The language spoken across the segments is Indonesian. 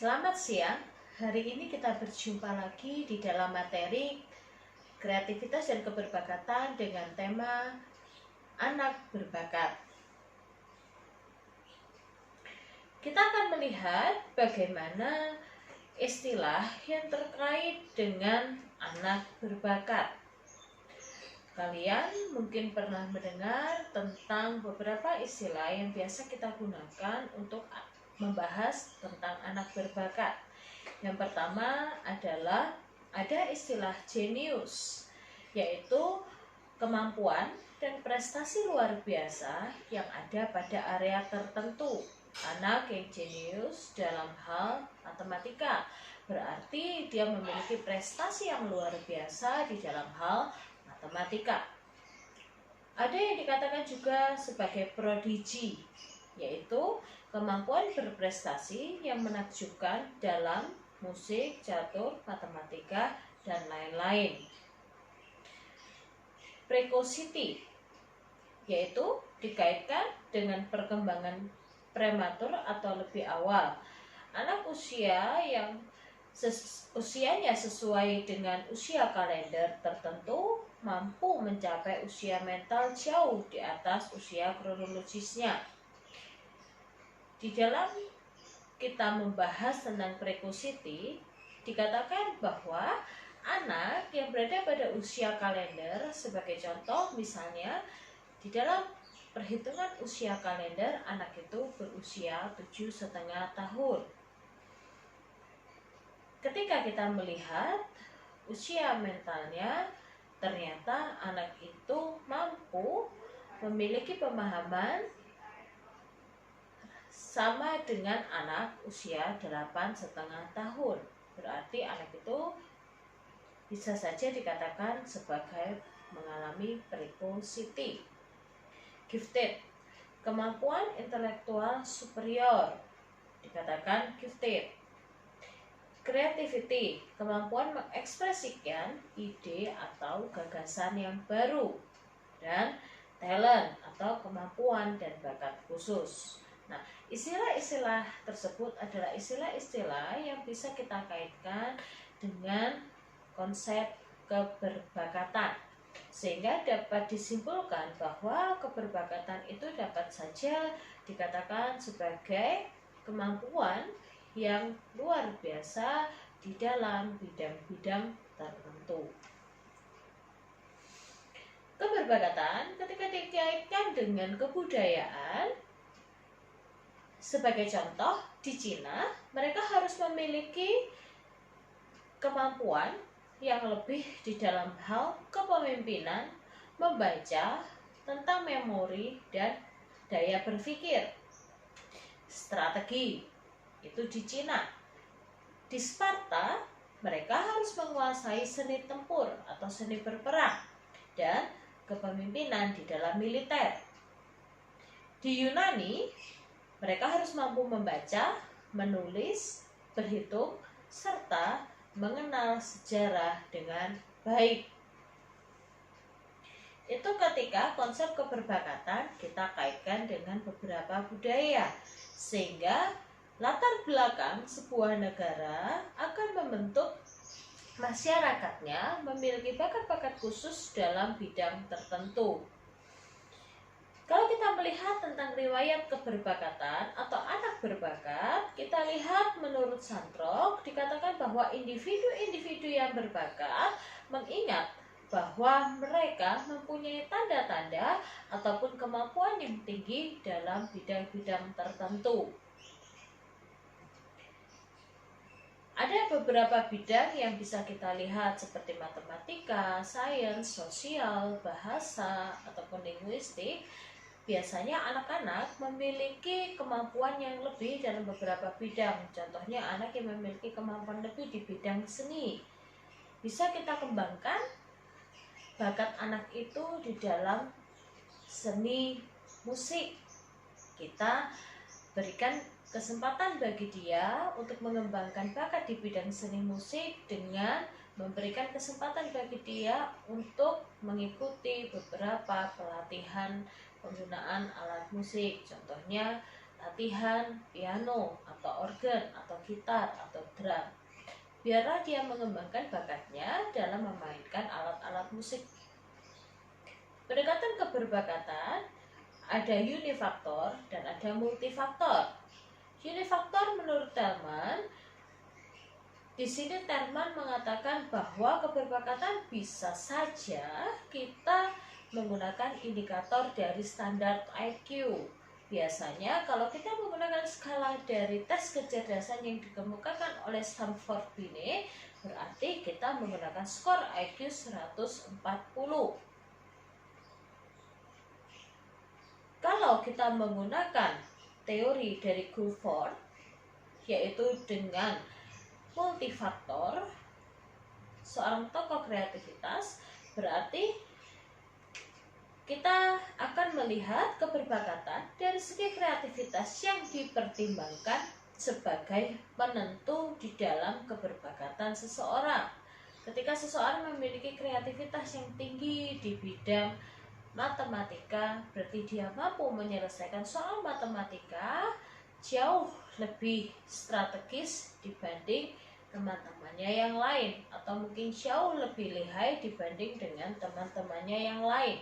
Selamat siang, hari ini kita berjumpa lagi di dalam materi kreativitas dan keberbakatan dengan tema anak berbakat. Kita akan melihat bagaimana istilah yang terkait dengan anak berbakat. Kalian mungkin pernah mendengar tentang beberapa istilah yang biasa kita gunakan untuk membahas tentang anak berbakat. Yang pertama adalah ada istilah jenius, yaitu kemampuan dan prestasi luar biasa yang ada pada area tertentu. Anak yang jenius dalam hal matematika berarti dia memiliki prestasi yang luar biasa di dalam hal matematika. Ada yang dikatakan juga sebagai prodigi, yaitu kemampuan berprestasi yang menakjubkan dalam musik, catur, matematika, dan lain-lain. Precocity, yaitu dikaitkan dengan perkembangan prematur atau lebih awal. Anak usia yang usianya sesuai dengan usia kalender tertentu mampu mencapai usia mental jauh di atas usia kronologisnya. Di dalam kita membahas tentang precocity, dikatakan bahwa anak yang berada pada usia kalender, sebagai contoh misalnya di dalam perhitungan usia kalender, anak itu berusia 7,5 tahun. Ketika kita melihat usia mentalnya, ternyata anak itu mampu memiliki pemahaman sama dengan anak usia 8,5 tahun. Berarti anak itu bisa saja dikatakan sebagai mengalami precocity. Gifted, kemampuan intelektual superior, dikatakan gifted. Creativity, kemampuan mengekspresikan ide atau gagasan yang baru. Dan talent atau kemampuan dan bakat khusus. Nah, istilah-istilah tersebut adalah istilah-istilah yang bisa kita kaitkan dengan konsep keberbakatan, sehingga dapat disimpulkan bahwa keberbakatan itu dapat saja dikatakan sebagai kemampuan yang luar biasa di dalam bidang-bidang tertentu. Keberbakatan ketika dikaitkan dengan kebudayaan, sebagai contoh di Cina, mereka harus memiliki kemampuan yang lebih di dalam hal kepemimpinan, membaca, tentang memori dan daya berpikir. Strategi itu di Cina. Di Sparta, mereka harus menguasai seni tempur atau seni berperang dan kepemimpinan di dalam militer. Di Yunani, mereka harus mampu membaca, menulis, berhitung, serta mengenal sejarah dengan baik. Itu ketika konsep keberbakatan kita kaitkan dengan beberapa budaya, sehingga latar belakang sebuah negara akan membentuk masyarakatnya memiliki bakat-bakat khusus dalam bidang tertentu. Kalau kita melihat tentang riwayat keberbakatan atau anak berbakat, kita lihat menurut Santrok dikatakan bahwa individu-individu yang berbakat mengingat bahwa mereka mempunyai tanda-tanda ataupun kemampuan yang tinggi dalam bidang-bidang tertentu. Ada beberapa bidang yang bisa kita lihat seperti matematika, sains, sosial, bahasa, ataupun linguistik. Biasanya anak-anak memiliki kemampuan yang lebih dalam beberapa bidang. Contohnya anak yang memiliki kemampuan lebih di bidang seni. Bisa kita kembangkan bakat anak itu di dalam seni musik. Kita berikan kesempatan bagi dia untuk mengembangkan bakat di bidang seni musik dengan memberikan kesempatan bagi dia untuk mengikuti beberapa pelatihan penggunaan alat musik. Contohnya latihan piano atau organ atau gitar atau drum. Biarlah dia mengembangkan bakatnya dalam memainkan alat-alat musik. Pendekatan keberbakatan ada unifaktor dan ada multifaktor. Unifaktor menurut Terman, di sini Terman mengatakan bahwa keberbakatan bisa saja kita menggunakan indikator dari standar IQ. Biasanya kalau kita menggunakan skala dari tes kecerdasan yang dikemukakan oleh Stamford Binet, berarti kita menggunakan skor IQ 140. Kalau kita menggunakan teori dari Guilford, yaitu dengan multifaktor, seorang tokoh kreativitas, berarti kita akan melihat keberbakatan dari segi kreativitas yang dipertimbangkan sebagai penentu di dalam keberbakatan seseorang. Ketika seseorang memiliki kreativitas yang tinggi di bidang matematika, berarti dia mampu menyelesaikan soal matematika jauh lebih strategis dibanding teman-temannya yang lain, atau mungkin jauh lebih lihai dibanding dengan teman-temannya yang lain.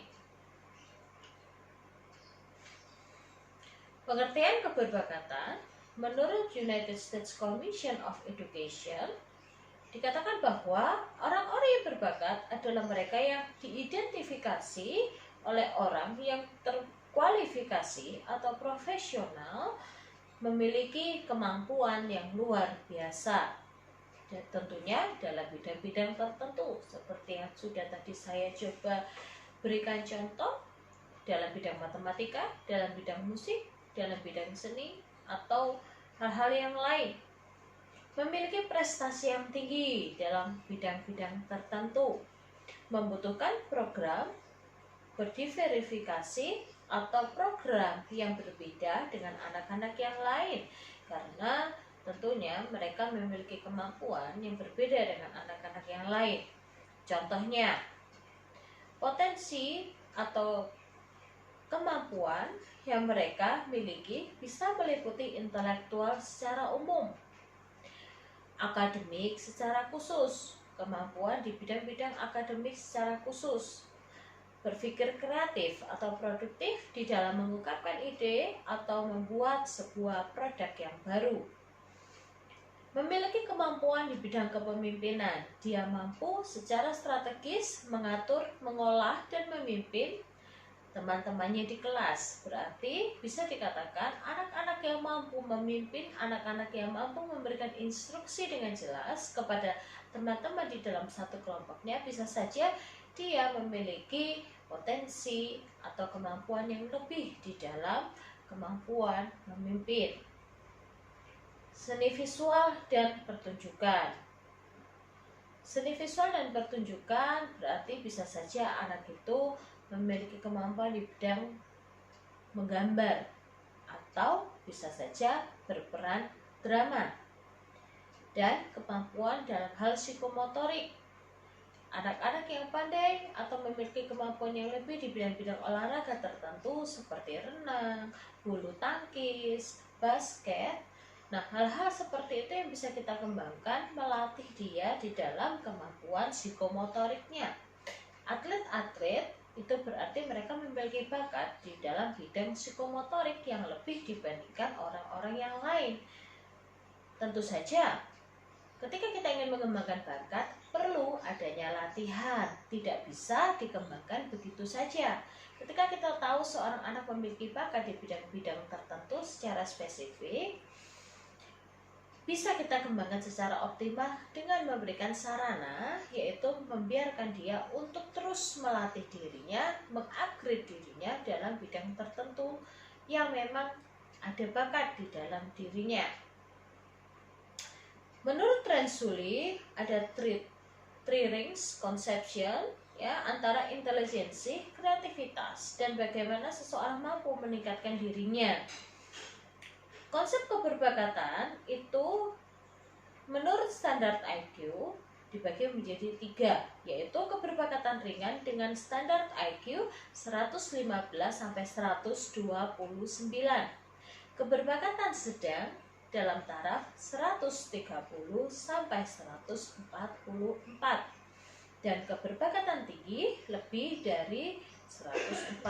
Pengertian keberbakatan menurut United States Commission of Education dikatakan bahwa orang-orang yang berbakat adalah mereka yang diidentifikasi oleh orang yang terkualifikasi atau profesional, memiliki kemampuan yang luar biasa, dan tentunya dalam bidang-bidang tertentu seperti yang sudah tadi saya coba berikan contoh, dalam bidang matematika, dalam bidang musik, dalam bidang seni, atau hal-hal yang lain. Memiliki prestasi yang tinggi dalam bidang-bidang tertentu, membutuhkan program berdiverifikasi atau program yang berbeda dengan anak-anak yang lain, karena tentunya mereka memiliki kemampuan yang berbeda dengan anak-anak yang lain. Contohnya, potensi atau kemampuan yang mereka miliki bisa meliputi intelektual secara umum, akademik secara khusus, kemampuan di bidang-bidang akademik secara khusus, berpikir kreatif atau produktif di dalam mengungkapkan ide atau membuat sebuah produk yang baru. Memiliki kemampuan di bidang kepemimpinan, dia mampu secara strategis mengatur, mengolah, dan memimpin teman-temannya di kelas. Berarti bisa dikatakan anak-anak yang mampu memimpin, anak-anak yang mampu memberikan instruksi dengan jelas kepada teman-teman di dalam satu kelompoknya, bisa saja dia memiliki potensi atau kemampuan yang lebih di dalam kemampuan memimpin. Seni visual dan pertunjukan. Seni visual dan pertunjukan berarti bisa saja anak itu memiliki kemampuan di bidang menggambar, atau bisa saja berperan drama, dan kemampuan dalam hal psikomotorik. Anak-anak yang pandai atau memiliki kemampuan yang lebih di bidang-bidang olahraga tertentu seperti renang, bulu tangkis, basket. Nah, hal-hal seperti itu yang bisa kita kembangkan, melatih dia di dalam kemampuan psikomotoriknya. Atlet-atlet itu berarti mereka memiliki bakat di dalam bidang psikomotorik yang lebih dibandingkan orang-orang yang lain. Tentu saja, ketika kita ingin mengembangkan bakat, perlu adanya latihan, tidak bisa dikembangkan begitu saja. Ketika kita tahu seorang anak memiliki bakat di bidang-bidang tertentu secara spesifik, bisa kita kembangkan secara optimal dengan memberikan sarana, yaitu membiarkan dia untuk terus melatih dirinya, mengupgrade dirinya dalam bidang tertentu yang memang ada bakat di dalam dirinya. Menurut Renzulli, ada three rings conception ya, antara intelijensi, kreativitas, dan bagaimana seseorang mampu meningkatkan dirinya. Konsep keberbakatan itu menurut standar IQ dibagi menjadi 3, yaitu keberbakatan ringan dengan standar IQ 115 sampai 129. keberbakatan sedang dalam taraf 130 sampai 144 dan keberbakatan tinggi lebih dari 145.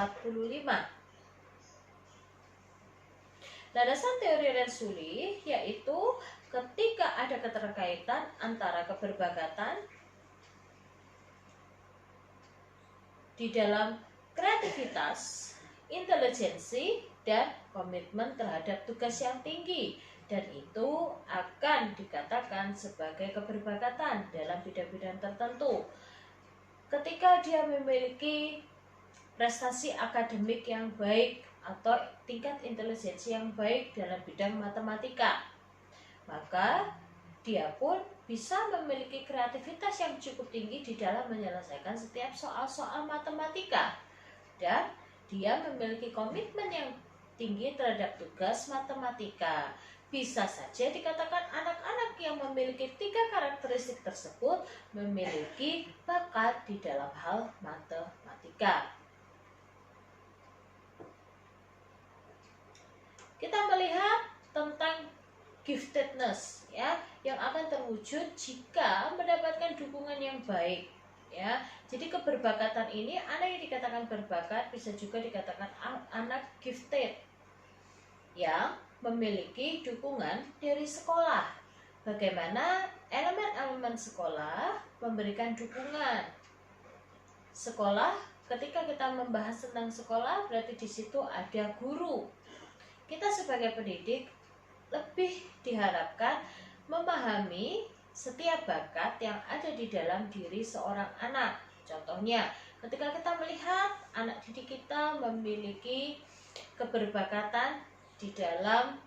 Landasan teori Renzulli yaitu ketika ada keterkaitan antara keberbakatan di dalam kreativitas, intelijensi, dan komitmen terhadap tugas yang tinggi, dan itu akan dikatakan sebagai keberbakatan dalam bidang-bidang tertentu. Ketika dia memiliki prestasi akademik yang baik atau tingkat intelijensi yang baik dalam bidang matematika, maka dia pun bisa memiliki kreativitas yang cukup tinggi di dalam menyelesaikan setiap soal-soal matematika, dan dia memiliki komitmen yang tinggi terhadap tugas matematika. Bisa saja dikatakan anak-anak yang memiliki 3 karakteristik tersebut memiliki bakat di dalam hal matematika. Kita melihat tentang giftedness ya, yang akan terwujud jika mendapatkan dukungan yang baik ya. Jadi keberbakatan ini anak yang dikatakan berbakat bisa juga dikatakan anak gifted yang memiliki dukungan dari sekolah. Bagaimana elemen-elemen sekolah memberikan dukungan. Sekolah, ketika kita membahas tentang sekolah, berarti di situ ada guru. Kita sebagai pendidik lebih diharapkan memahami setiap bakat yang ada di dalam diri seorang anak. Contohnya, ketika kita melihat anak didik kita memiliki keberbakatan di dalam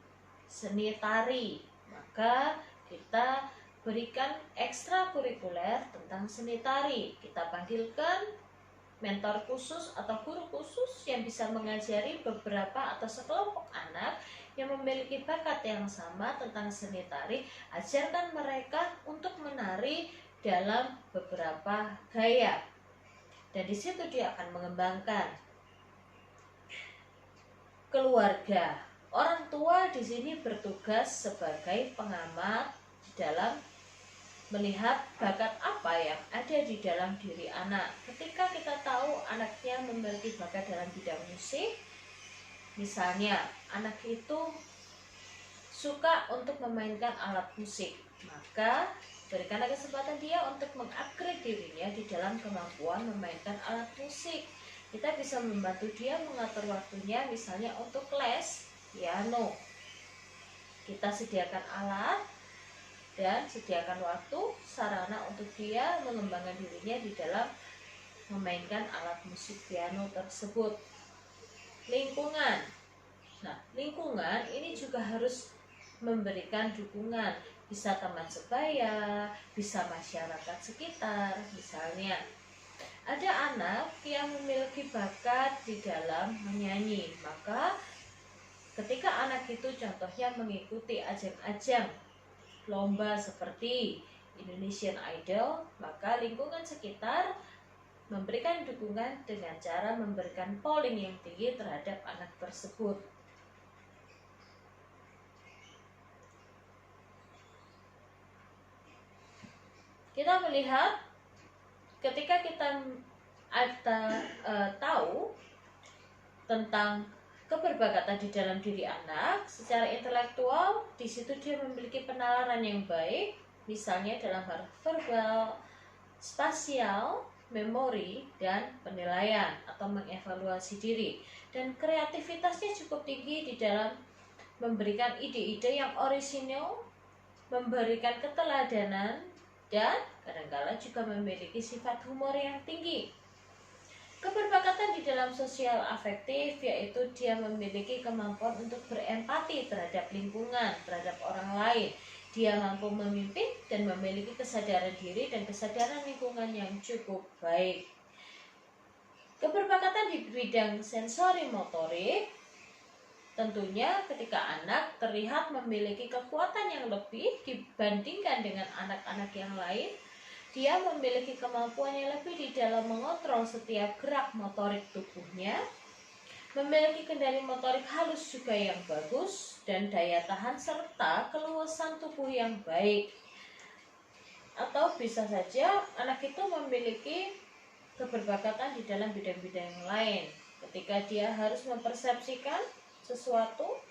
seni tari, maka kita berikan ekstrakurikuler tentang seni tari. Kita panggilkan mentor khusus atau guru khusus yang bisa mengajari beberapa atau sekelompok anak yang memiliki bakat yang sama tentang seni tari. Ajarkan mereka untuk menari dalam beberapa gaya, dan di situ dia akan mengembangkan. Keluarga, orang tua di sini bertugas sebagai pengamat dalam melihat bakat apa yang ada di dalam diri anak. Ketika kita tahu anaknya memiliki bakat dalam bidang musik, misalnya anak itu suka untuk memainkan alat musik, maka berikanlah kesempatan dia untuk mengupgrade dirinya di dalam kemampuan memainkan alat musik. Kita bisa membantu dia mengatur waktunya, misalnya untuk les piano. Kita sediakan alat dan sediakan waktu, sarana untuk dia mengembangkan dirinya di dalam memainkan alat musik piano tersebut. Lingkungan. Nah, lingkungan ini juga harus memberikan dukungan. Bisa teman sebaya, bisa masyarakat sekitar. Misalnya, ada anak yang memiliki bakat di dalam menyanyi, maka ketika anak itu contohnya mengikuti ajang-ajang lomba seperti Indonesian Idol, maka lingkungan sekitar memberikan dukungan dengan cara memberikan polling yang tinggi terhadap anak tersebut. Kita melihat ketika kita tahu tentang keberbakatan di dalam diri anak, secara intelektual di situ dia memiliki penalaran yang baik, misalnya dalam hal verbal, spasial, memori, dan penilaian atau mengevaluasi diri. Dan kreativitasnya cukup tinggi di dalam memberikan ide-ide yang orisinal, memberikan keteladanan, dan kadang-kala juga memiliki sifat humor yang tinggi. Keberbakatan di dalam sosial afektif yaitu dia memiliki kemampuan untuk berempati terhadap lingkungan, terhadap orang lain. Dia mampu memimpin dan memiliki kesadaran diri dan kesadaran lingkungan yang cukup baik. Keberbakatan di bidang sensori motorik, tentunya ketika anak terlihat memiliki kekuatan yang lebih dibandingkan dengan anak-anak yang lain, dia memiliki kemampuan yang lebih di dalam mengontrol setiap gerak motorik tubuhnya. memiliki kendali motorik halus juga yang bagus, dan daya tahan serta keluasan tubuh yang baik. Atau bisa saja anak itu memiliki keberbakatan di dalam bidang-bidang yang lain. Ketika dia harus mempersepsikan sesuatu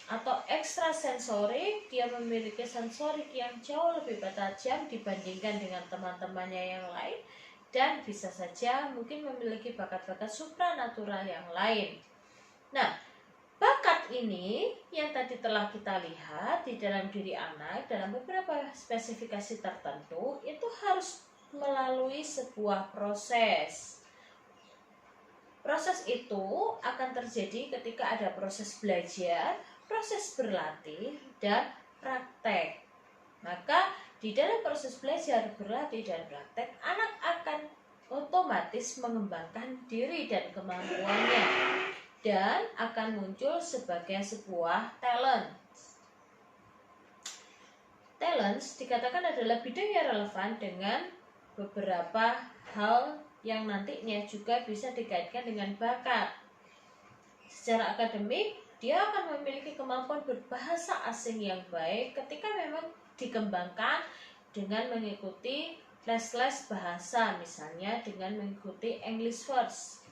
atau ekstrasensori, dia memiliki sensorik yang jauh lebih tajam dibandingkan dengan teman-temannya yang lain, dan bisa saja mungkin memiliki bakat-bakat supranatural yang lain. Nah, bakat ini yang tadi telah kita lihat di dalam diri anak dalam beberapa spesifikasi tertentu itu harus melalui sebuah proses. Proses itu akan terjadi ketika ada proses belajar, proses berlatih, dan praktek. Maka di dalam proses belajar, berlatih, dan praktek, anak akan otomatis mengembangkan diri dan kemampuannya, dan akan muncul sebagai sebuah talent. Talents dikatakan adalah bidang yang relevan dengan beberapa hal yang nantinya juga bisa dikaitkan dengan bakat. Secara akademik, dia akan memiliki kemampuan berbahasa asing yang baik ketika memang dikembangkan dengan mengikuti les-les bahasa, misalnya dengan mengikuti English First.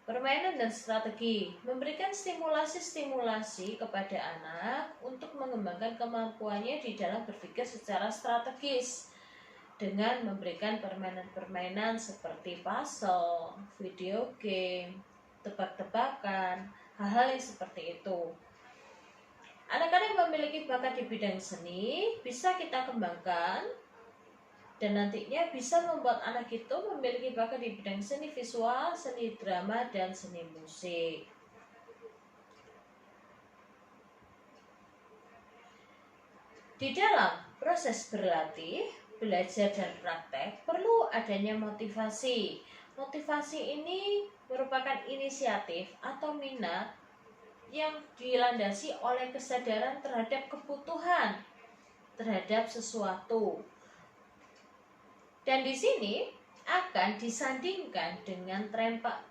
Permainan dan strategi memberikan stimulasi-stimulasi kepada anak untuk mengembangkan kemampuannya di dalam berpikir secara strategis dengan memberikan permainan-permainan seperti puzzle, video game, tebak-tebakan, hal-hal yang seperti itu. Anak-anak yang memiliki bakat di bidang seni bisa kita kembangkan, dan nantinya bisa membuat anak itu memiliki bakat di bidang seni visual, seni drama, dan seni musik. Di dalam proses berlatih, belajar, dan praktek perlu adanya motivasi. Motivasi ini merupakan inisiatif atau minat yang dilandasi oleh kesadaran terhadap kebutuhan terhadap sesuatu. Dan di sini akan disandingkan dengan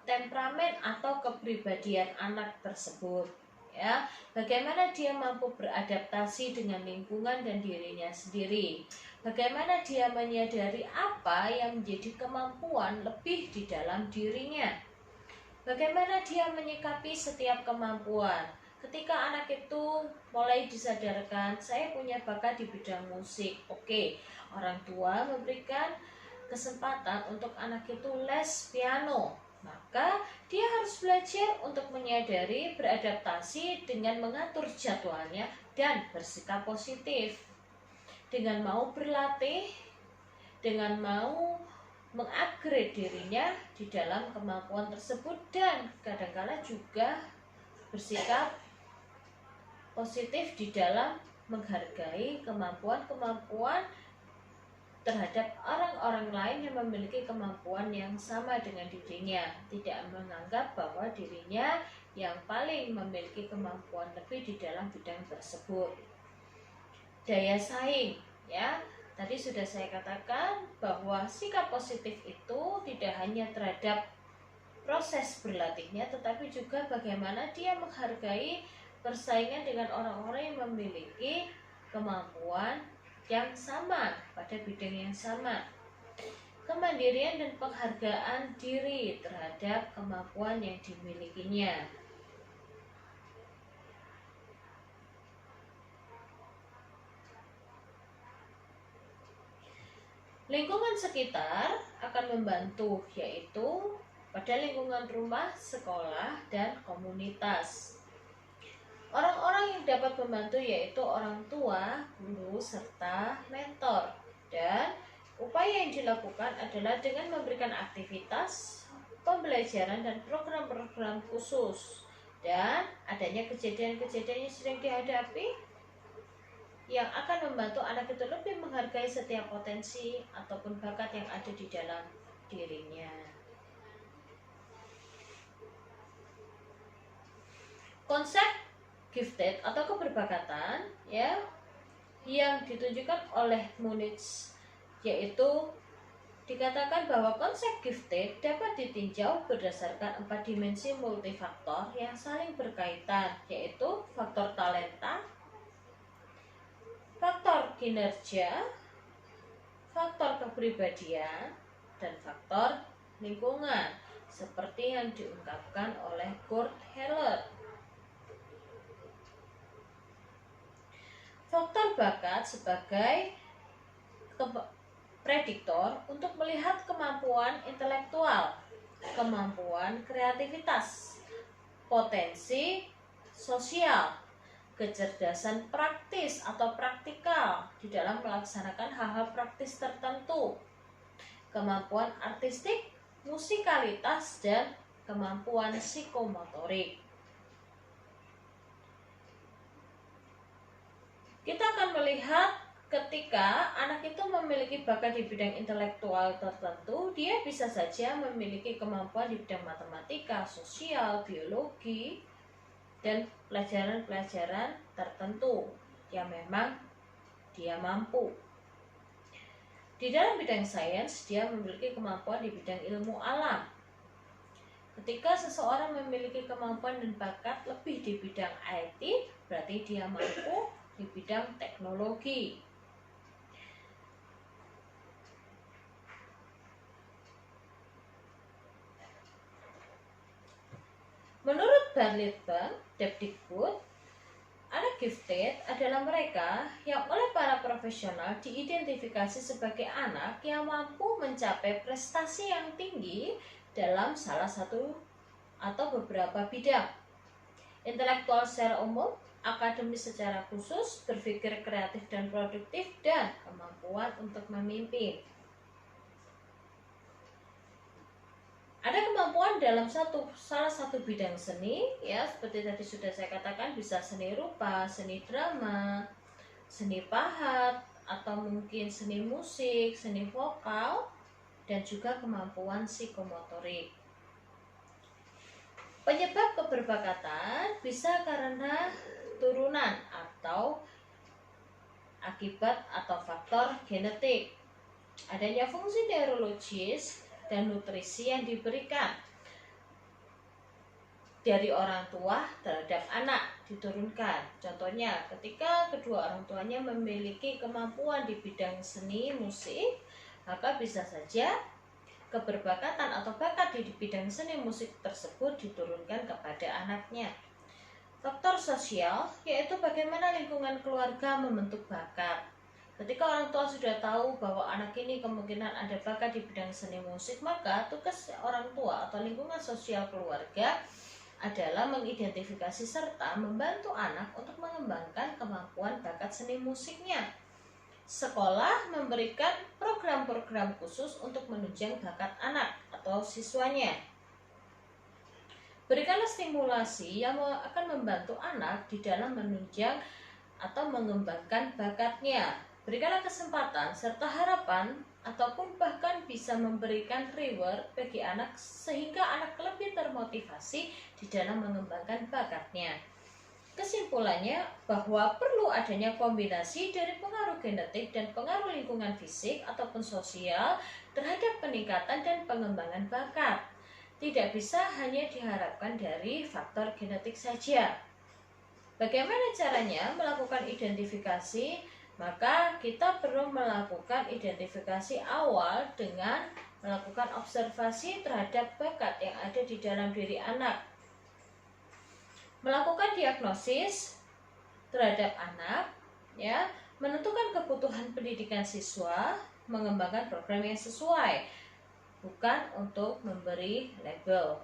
temperamen atau kepribadian anak tersebut. Ya, bagaimana dia mampu beradaptasi dengan lingkungan dan dirinya sendiri. Bagaimana dia menyadari apa yang menjadi kemampuan lebih di dalam dirinya. Bagaimana dia menyikapi setiap kemampuan. Ketika anak itu mulai disadarkan, saya punya bakat di bidang musik. Oke, orang tua memberikan kesempatan untuk anak itu les piano. Maka dia harus belajar untuk menyadari, beradaptasi dengan mengatur jadwalnya, dan bersikap positif. Dengan mau berlatih, dengan mau mengupgrade dirinya di dalam kemampuan tersebut, dan kadangkala juga bersikap positif di dalam menghargai kemampuan-kemampuan terhadap orang-orang lain yang memiliki kemampuan yang sama dengan dirinya, tidak menganggap bahwa dirinya yang paling memiliki kemampuan lebih di dalam bidang tersebut. Daya saing, ya. Tadi sudah saya katakan bahwa sikap positif itu tidak hanya terhadap proses berlatihnya, tetapi juga bagaimana dia menghargai persaingan dengan orang-orang yang memiliki kemampuan yang sama pada bidang yang sama. Kemandirian dan penghargaan diri terhadap kemampuan yang dimilikinya. Lingkungan sekitar akan membantu, yaitu pada lingkungan rumah, sekolah, dan komunitas. Orang-orang yang dapat membantu yaitu orang tua, guru, serta mentor. Dan upaya yang dilakukan adalah dengan memberikan aktivitas, pembelajaran, dan program-program khusus. Dan adanya kejadian-kejadian yang sering dihadapi yang akan membantu anak itu lebih menghargai setiap potensi ataupun bakat yang ada di dalam dirinya. Konsep gifted atau keberbakatan, ya, yang ditunjukkan oleh Munich, yaitu Dikatakan bahwa konsep gifted dapat ditinjau berdasarkan 4 dimensi multifaktor yang saling berkaitan, yaitu faktor talenta, faktor kinerja, faktor kepribadian, dan faktor lingkungan, seperti yang diungkapkan oleh Kurt Heller. Faktor bakat sebagai prediktor untuk melihat kemampuan intelektual, kemampuan kreativitas, potensi sosial, kecerdasan praktis atau praktikal di dalam melaksanakan hal-hal praktis tertentu, kemampuan artistik, musikalitas, dan kemampuan psikomotorik. Kita akan melihat ketika anak itu memiliki bakat di bidang intelektual tertentu, dia bisa saja memiliki kemampuan di bidang matematika, sosial, biologi, dan pelajaran-pelajaran tertentu yang memang dia mampu. Di dalam bidang sains, dia memiliki kemampuan di bidang ilmu alam. Ketika seseorang memiliki kemampuan dan bakat lebih di bidang IT, berarti dia mampu di bidang teknologi. Menurut Bartlett Depdikbud, anak gifted adalah mereka yang oleh para profesional diidentifikasi sebagai anak yang mampu mencapai prestasi yang tinggi dalam salah satu atau beberapa bidang. Intelektual secara umum, akademis secara khusus, berpikir kreatif dan produktif, dan kemampuan untuk memimpin. Ada kemampuan dalam salah satu bidang seni, ya seperti tadi sudah saya katakan, bisa seni rupa, seni drama, seni pahat, atau mungkin seni musik, seni vokal, dan juga kemampuan psikomotorik. Penyebab keberbakatan bisa karena turunan atau akibat atau faktor genetik, adanya fungsi neurologis dan nutrisi yang diberikan dari orang tua terhadap anak diturunkan. Contohnya, ketika kedua orang tuanya memiliki kemampuan di bidang seni musik, maka bisa saja keberbakatan atau bakat di bidang seni musik tersebut diturunkan kepada anaknya. Faktor sosial yaitu bagaimana lingkungan keluarga membentuk bakat. Ketika orang tua sudah tahu bahwa anak ini kemungkinan ada bakat di bidang seni musik, maka tugas orang tua atau lingkungan sosial keluarga adalah mengidentifikasi serta membantu anak untuk mengembangkan kemampuan bakat seni musiknya. Sekolah memberikan program-program khusus untuk menunjang bakat anak atau siswanya. Berikanlah stimulasi yang akan membantu anak di dalam menunjang atau mengembangkan bakatnya. Berikanlah kesempatan serta harapan ataupun bahkan bisa memberikan reward bagi anak sehingga anak lebih termotivasi di dalam mengembangkan bakatnya. Kesimpulannya bahwa perlu adanya kombinasi dari pengaruh genetik dan pengaruh lingkungan fisik ataupun sosial terhadap peningkatan dan pengembangan bakat. Tidak bisa hanya diharapkan dari faktor genetik saja. Bagaimana caranya melakukan identifikasi? Maka kita perlu melakukan identifikasi awal dengan melakukan observasi terhadap bakat yang ada di dalam diri anak. Melakukan diagnosis terhadap anak, ya, menentukan kebutuhan pendidikan siswa, mengembangkan program yang sesuai, bukan untuk memberi label.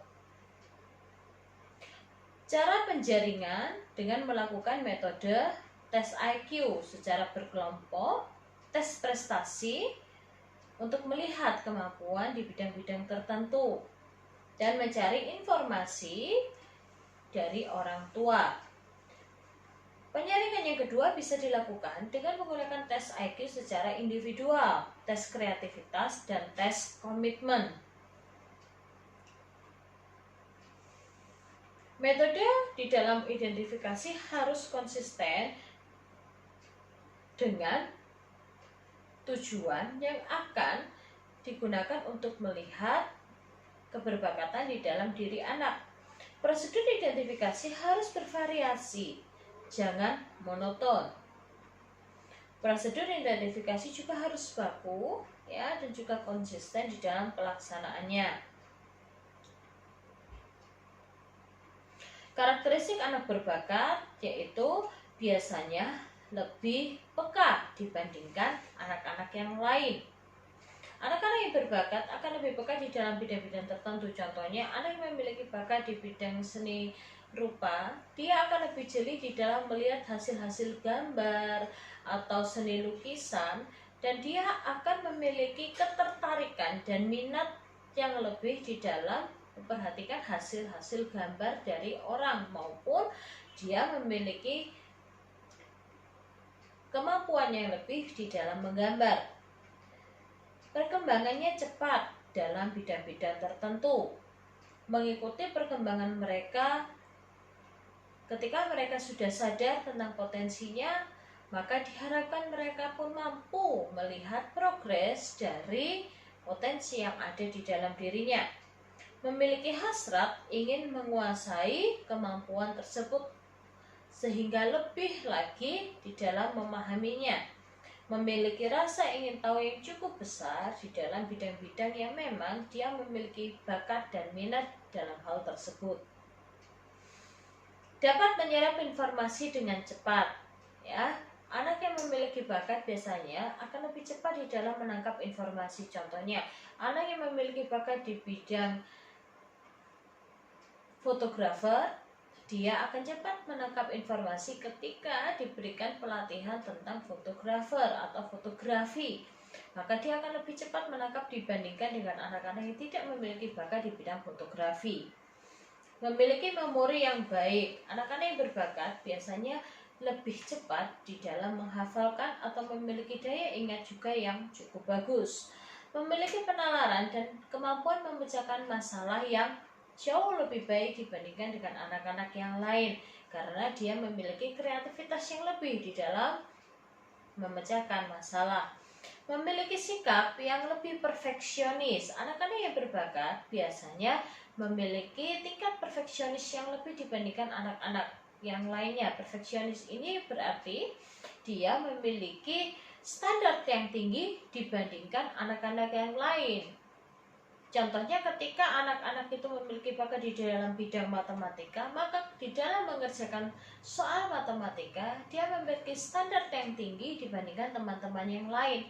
Cara penjaringan dengan melakukan metode tes IQ secara berkelompok, tes prestasi untuk melihat kemampuan di bidang-bidang tertentu, dan mencari informasi dari orang tua. Penyaringan yang kedua bisa dilakukan dengan menggunakan tes IQ secara individual, tes kreativitas, dan tes komitmen. Metode di dalam identifikasi harus konsisten dengan tujuan yang akan digunakan untuk melihat keberbakatan di dalam diri anak. Prosedur identifikasi harus bervariasi, jangan monoton. Prosedur identifikasi juga harus baku ya, dan juga konsisten di dalam pelaksanaannya. Karakteristik anak berbakat yaitu biasanya lebih peka dibandingkan anak-anak yang lain. Anak-anak yang berbakat akan lebih peka di dalam bidang-bidang tertentu. Contohnya, anak yang memiliki bakat di bidang seni rupa, dia akan lebih jeli di dalam melihat hasil-hasil gambar atau seni lukisan, dan dia akan memiliki ketertarikan dan minat yang lebih di dalam memperhatikan hasil-hasil gambar dari orang, maupun dia memiliki kemampuan yang lebih di dalam menggambar. Perkembangannya cepat dalam bidang-bidang tertentu. Mengikuti perkembangan mereka, ketika mereka sudah sadar tentang potensinya, maka diharapkan mereka pun mampu melihat progres dari potensi yang ada di dalam dirinya. Memiliki hasrat ingin menguasai kemampuan tersebut sehingga lebih lagi di dalam memahaminya. Memiliki rasa ingin tahu yang cukup besar di dalam bidang-bidang yang memang dia memiliki bakat dan minat dalam hal tersebut. Dapat menyerap informasi dengan cepat. Ya, anak yang memiliki bakat biasanya akan lebih cepat di dalam menangkap informasi. Contohnya, anak yang memiliki bakat di bidang fotografer, dia akan cepat menangkap informasi ketika diberikan pelatihan tentang fotografer atau fotografi. Maka dia akan lebih cepat menangkap dibandingkan dengan anak-anak yang tidak memiliki bakat di bidang fotografi. Memiliki memori yang baik. Anak-anak yang berbakat biasanya lebih cepat di dalam menghafalkan atau memiliki daya ingat juga yang cukup bagus. Memiliki penalaran dan kemampuan memecahkan masalah yang jauh lebih baik dibandingkan dengan anak-anak yang lain, karena dia memiliki kreativitas yang lebih di dalam memecahkan masalah. Memiliki sikap yang lebih perfeksionis. Anak-anak yang berbakat biasanya memiliki tingkat perfeksionis yang lebih dibandingkan anak-anak yang lainnya. Perfeksionis ini berarti dia memiliki standar yang tinggi dibandingkan anak-anak yang lain. Contohnya, ketika anak-anak itu memiliki bakat di dalam bidang matematika, maka di dalam mengerjakan soal matematika, dia memiliki standar yang tinggi dibandingkan teman-teman yang lain.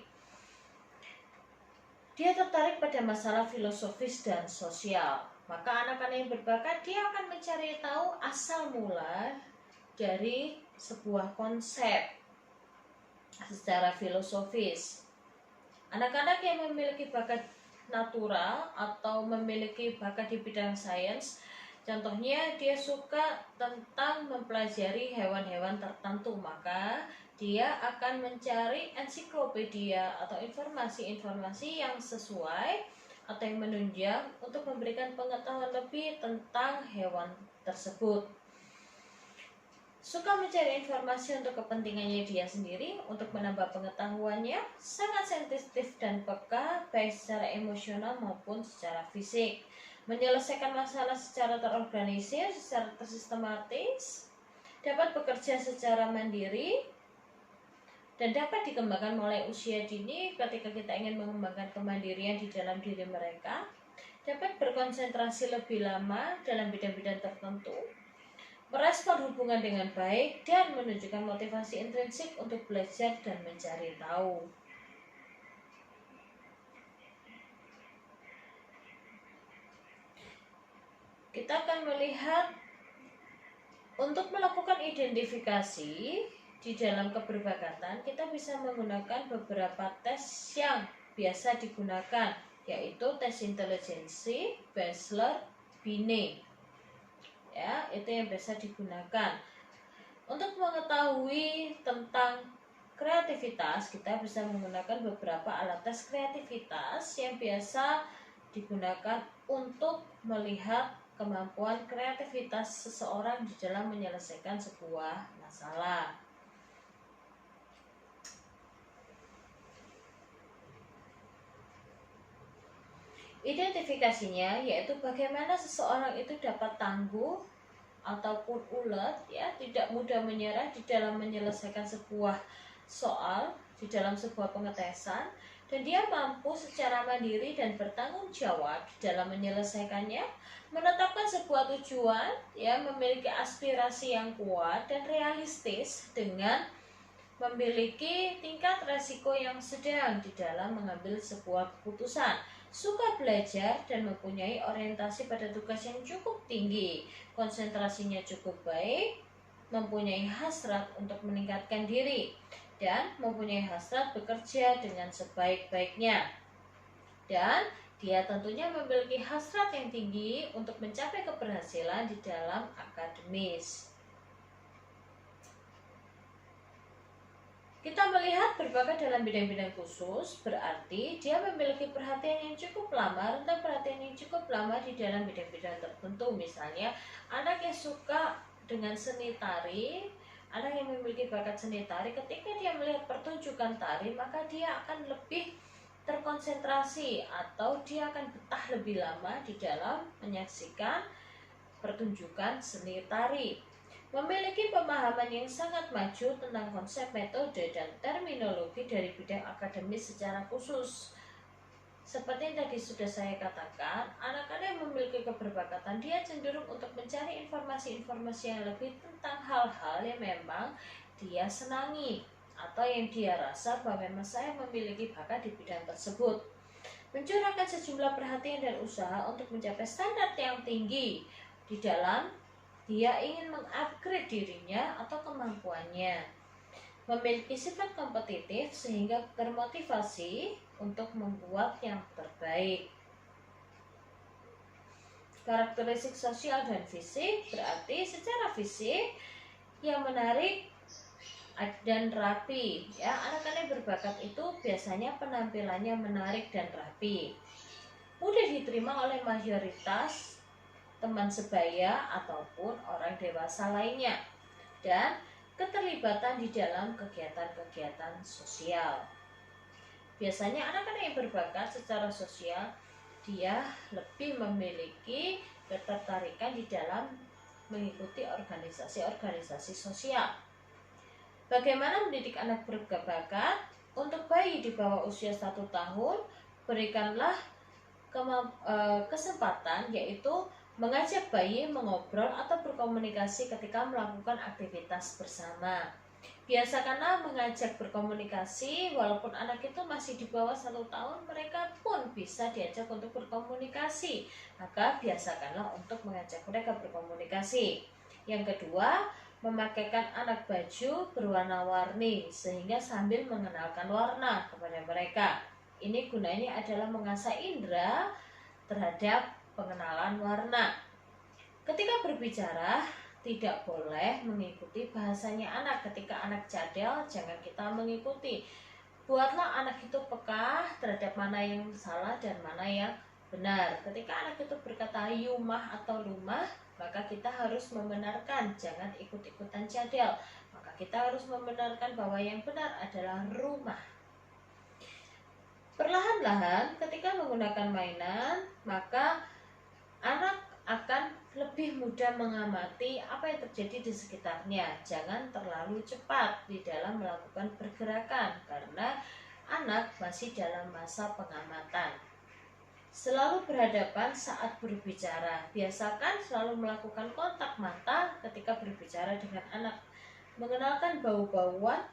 Dia tertarik pada masalah filosofis dan sosial. Maka anak-anak yang berbakat, dia akan mencari tahu asal mula dari sebuah konsep secara filosofis. Anak-anak yang memiliki bakat natural atau memiliki bakat di bidang sains, contohnya dia suka tentang mempelajari hewan-hewan tertentu, maka dia akan mencari ensiklopedia atau informasi-informasi yang sesuai atau yang menunjang untuk memberikan pengetahuan lebih tentang hewan tersebut. Suka mencari informasi untuk kepentingannya dia sendiri, untuk menambah pengetahuannya, sangat sensitif dan peka baik secara emosional maupun secara fisik. Menyelesaikan masalah secara terorganisir, secara tersistematis, dapat bekerja secara mandiri, dan dapat dikembangkan mulai usia dini. Ketika kita ingin mengembangkan kemandirian di dalam diri mereka, dapat berkonsentrasi lebih lama dalam bidang-bidang tertentu, merespon hubungan dengan baik, dan menunjukkan motivasi intrinsik untuk belajar dan mencari tahu. Kita akan melihat untuk melakukan identifikasi di dalam keberbakatan, kita bisa menggunakan beberapa tes yang biasa digunakan, yaitu tes intelijensi, Bachelor, Binet. Ya, itu yang biasa digunakan. Untuk mengetahui tentang kreativitas, kita bisa menggunakan beberapa alat tes kreativitas yang biasa digunakan untuk melihat kemampuan kreativitas seseorang di dalam menyelesaikan sebuah masalah. Identifikasinya yaitu bagaimana seseorang itu dapat tangguh ataupun ulet, ya, tidak mudah menyerah di dalam menyelesaikan sebuah soal di dalam sebuah pengetesan, dan dia mampu secara mandiri dan bertanggung jawab di dalam menyelesaikannya, menetapkan sebuah tujuan, ya, memiliki aspirasi yang kuat dan realistis dengan memiliki tingkat resiko yang sedang di dalam mengambil sebuah keputusan, suka belajar dan mempunyai orientasi pada tugas yang cukup tinggi, konsentrasinya cukup baik, mempunyai hasrat untuk meningkatkan diri, dan mempunyai hasrat bekerja dengan sebaik-baiknya. Dan dia tentunya memiliki hasrat yang tinggi untuk mencapai keberhasilan di dalam akademis. Kita melihat berbakat dalam bidang-bidang khusus, berarti dia memiliki perhatian yang cukup lama, rentang perhatian yang cukup lama di dalam bidang-bidang tertentu. Misalnya, anak yang suka dengan seni tari, anak yang memiliki bakat seni tari, ketika dia melihat pertunjukan tari, maka dia akan lebih terkonsentrasi atau dia akan betah lebih lama di dalam menyaksikan pertunjukan seni tari. Memiliki pemahaman yang sangat maju tentang konsep, metode, dan terminologi dari bidang akademis secara khusus. Seperti yang tadi sudah saya katakan, anak-anak yang memiliki keberbakatan, dia cenderung untuk mencari informasi-informasi yang lebih tentang hal-hal yang memang dia senangi, atau yang dia rasa bahwa memang saya memiliki bakat di bidang tersebut. Mencurahkan sejumlah perhatian dan usaha untuk mencapai standar yang tinggi di dalam dia ingin mengupgrade dirinya atau kemampuannya. Memiliki sifat kompetitif sehingga termotivasi untuk membuat yang terbaik. Karakteristik sosial dan fisik berarti secara fisik yang menarik dan rapi, ya. Anak-anak yang berbakat itu biasanya penampilannya menarik dan rapi, mudah diterima oleh mayoritas teman sebaya ataupun orang dewasa lainnya, dan keterlibatan di dalam kegiatan-kegiatan sosial. Biasanya anak-anak yang berbakat secara sosial, dia lebih memiliki ketertarikan di dalam mengikuti organisasi-organisasi sosial. Bagaimana mendidik anak berbakat? Untuk bayi di bawah usia 1 tahun, berikanlah kesempatan, yaitu mengajak bayi mengobrol atau berkomunikasi ketika melakukan aktivitas bersama. Biasakanlah mengajak berkomunikasi, walaupun anak itu masih di bawah 1 tahun, mereka pun bisa diajak untuk berkomunikasi. Maka biasakanlah untuk mengajak mereka berkomunikasi. Yang kedua, memakaikan anak baju berwarna-warni sehingga sambil mengenalkan warna kepada mereka. Ini gunanya adalah mengasah indera terhadap pengenalan warna. Ketika berbicara, tidak boleh mengikuti bahasanya anak. Ketika anak cadel, jangan kita mengikuti. Buatlah anak itu peka terhadap mana yang salah dan mana yang benar. Ketika anak itu berkata yumah atau lumah, maka kita harus membenarkan, jangan ikut-ikutan cadel. Maka kita harus membenarkan bahwa yang benar adalah rumah. Perlahan-lahan ketika menggunakan mainan, maka anak akan lebih mudah mengamati apa yang terjadi di sekitarnya. Jangan terlalu cepat di dalam melakukan pergerakan, karena anak masih dalam masa pengamatan. Selalu berhadapan saat berbicara. Biasakan selalu melakukan kontak mata ketika berbicara dengan anak. Mengenalkan bau-bauan,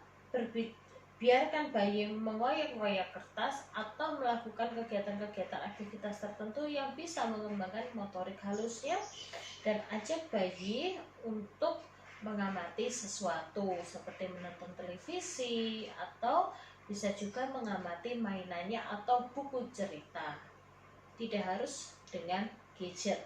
biarkan bayi mengoyak-ngoyak kertas atau melakukan kegiatan-kegiatan aktivitas tertentu yang bisa mengembangkan motorik halusnya, dan ajak bayi untuk mengamati sesuatu seperti menonton televisi atau bisa juga mengamati mainannya atau buku cerita. Tidak harus dengan gadget.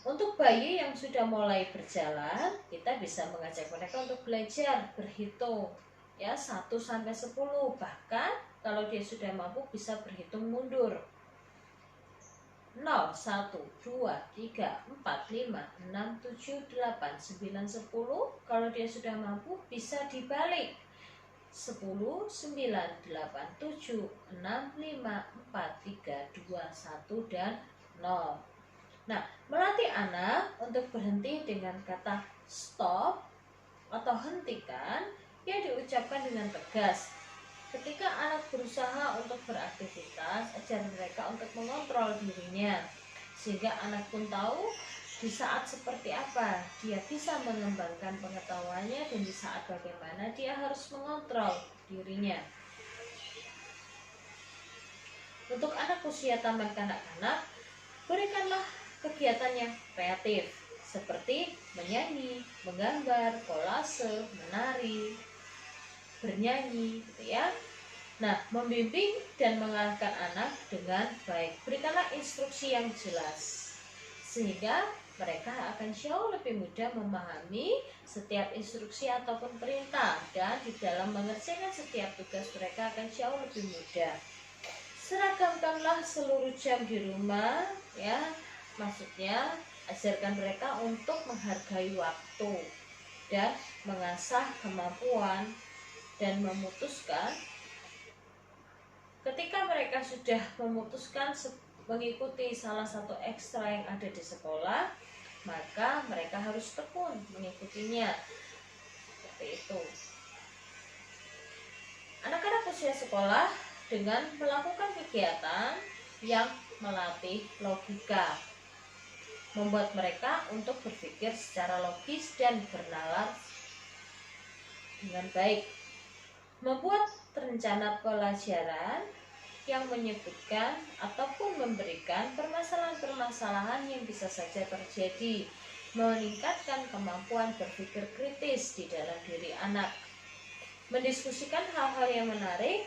Untuk bayi yang sudah mulai berjalan, kita bisa mengajak mereka untuk belajar berhitung, ya, 1 sampai 10. Bahkan kalau dia sudah mampu bisa berhitung mundur. 0, 1, 2, 3, 4, 5, 6, 7, 8, 9, 10. Kalau dia sudah mampu bisa dibalik. 10, 9, 8, 7, 6, 5, 4, 3, 2, 1, dan 0. Nah, melatih anak untuk berhenti dengan kata stop atau hentikan yang diucapkan dengan tegas. Ketika anak berusaha untuk beraktivitas, ajar mereka untuk mengontrol dirinya, sehingga anak pun tahu di saat seperti apa dia bisa mengembangkan pengetahuannya dan di saat bagaimana dia harus mengontrol dirinya. Untuk anak usia taman kanak-kanak, berikanlah kegiatan yang kreatif seperti menyanyi, menggambar, kolase, menari, bernyanyi, gitu ya. Nah, membimbing dan mengarahkan anak dengan baik. Berikanlah instruksi yang jelas sehingga mereka akan jauh lebih mudah memahami setiap instruksi ataupun perintah, dan di dalam mengerjakan setiap tugas mereka akan jauh lebih mudah. Seragamkanlah seluruh jam di rumah, ya. Maksudnya ajarkan mereka untuk menghargai waktu dan mengasah kemampuan dan memutuskan. Ketika mereka sudah memutuskan mengikuti salah satu ekstra yang ada di sekolah, maka mereka harus tekun mengikutinya. Seperti itu. Anak-anak usia sekolah dengan melakukan kegiatan yang melatih logika, membuat mereka untuk berpikir secara logis dan bernalar dengan baik, membuat rencana pelajaran yang menyebutkan ataupun memberikan permasalahan-permasalahan yang bisa saja terjadi, meningkatkan kemampuan berpikir kritis di dalam diri anak, mendiskusikan hal-hal yang menarik,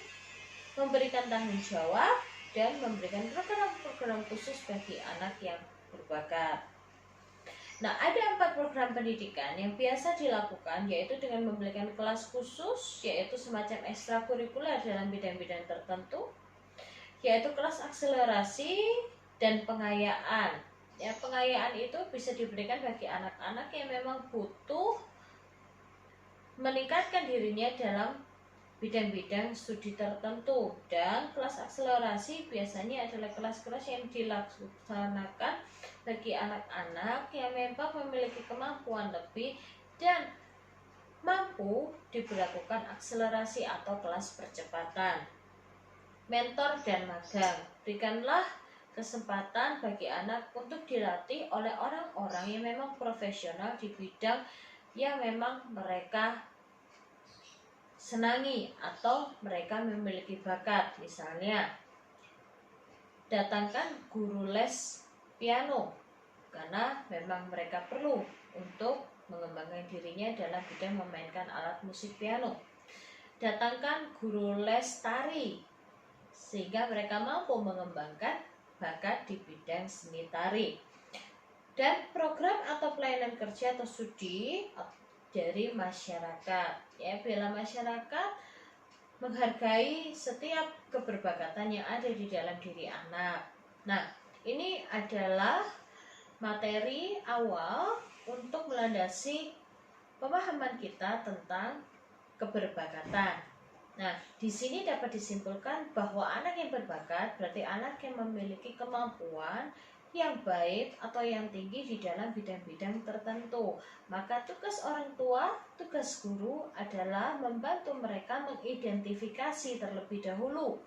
memberikan tanggung jawab, dan memberikan program-program khusus bagi anak yang berbakat. Nah, ada 4 program pendidikan yang biasa dilakukan, yaitu dengan memberikan kelas khusus, yaitu semacam ekstrakurikuler dalam bidang-bidang tertentu, yaitu kelas akselerasi dan pengayaan. Ya, pengayaan itu bisa diberikan bagi anak-anak yang memang butuh meningkatkan dirinya dalam bidang-bidang studi tertentu, dan kelas akselerasi biasanya adalah kelas-kelas yang dilaksanakan bagi anak-anak yang memang memiliki kemampuan lebih dan mampu diberlakukan akselerasi atau kelas percepatan. Mentor dan magang, berikanlah kesempatan bagi anak untuk dilatih oleh orang-orang yang memang profesional di bidang yang memang mereka senangi atau mereka memiliki bakat. Misalnya, datangkan guru les piano karena memang mereka perlu untuk mengembangkan dirinya dalam bidang memainkan alat musik piano. Datangkan guru les tari sehingga mereka mampu mengembangkan bakat di bidang seni tari. Dan program atau pelayanan kerja atau studi dari masyarakat, ya, bela masyarakat menghargai setiap keberbakatan yang ada di dalam diri anak. Nah, ini adalah materi awal untuk melandasi pemahaman kita tentang keberbakatan. Nah, di sini dapat disimpulkan bahwa anak yang berbakat berarti anak yang memiliki kemampuan yang baik atau yang tinggi di dalam bidang-bidang tertentu. Maka tugas orang tua, tugas guru adalah membantu mereka mengidentifikasi terlebih dahulu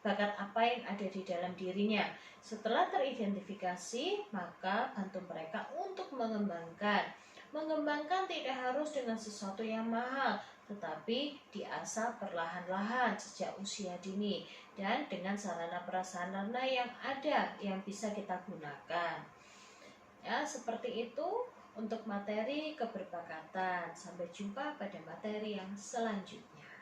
bakat apa yang ada di dalam dirinya. Setelah teridentifikasi, maka bantu mereka untuk mengembangkan. Mengembangkan tidak harus dengan sesuatu yang mahal, tetapi diasah perlahan-lahan sejak usia dini dan dengan sarana prasarana yang ada yang bisa kita gunakan. Ya, seperti itu untuk materi keberbakatan. Sampai jumpa pada materi yang selanjutnya.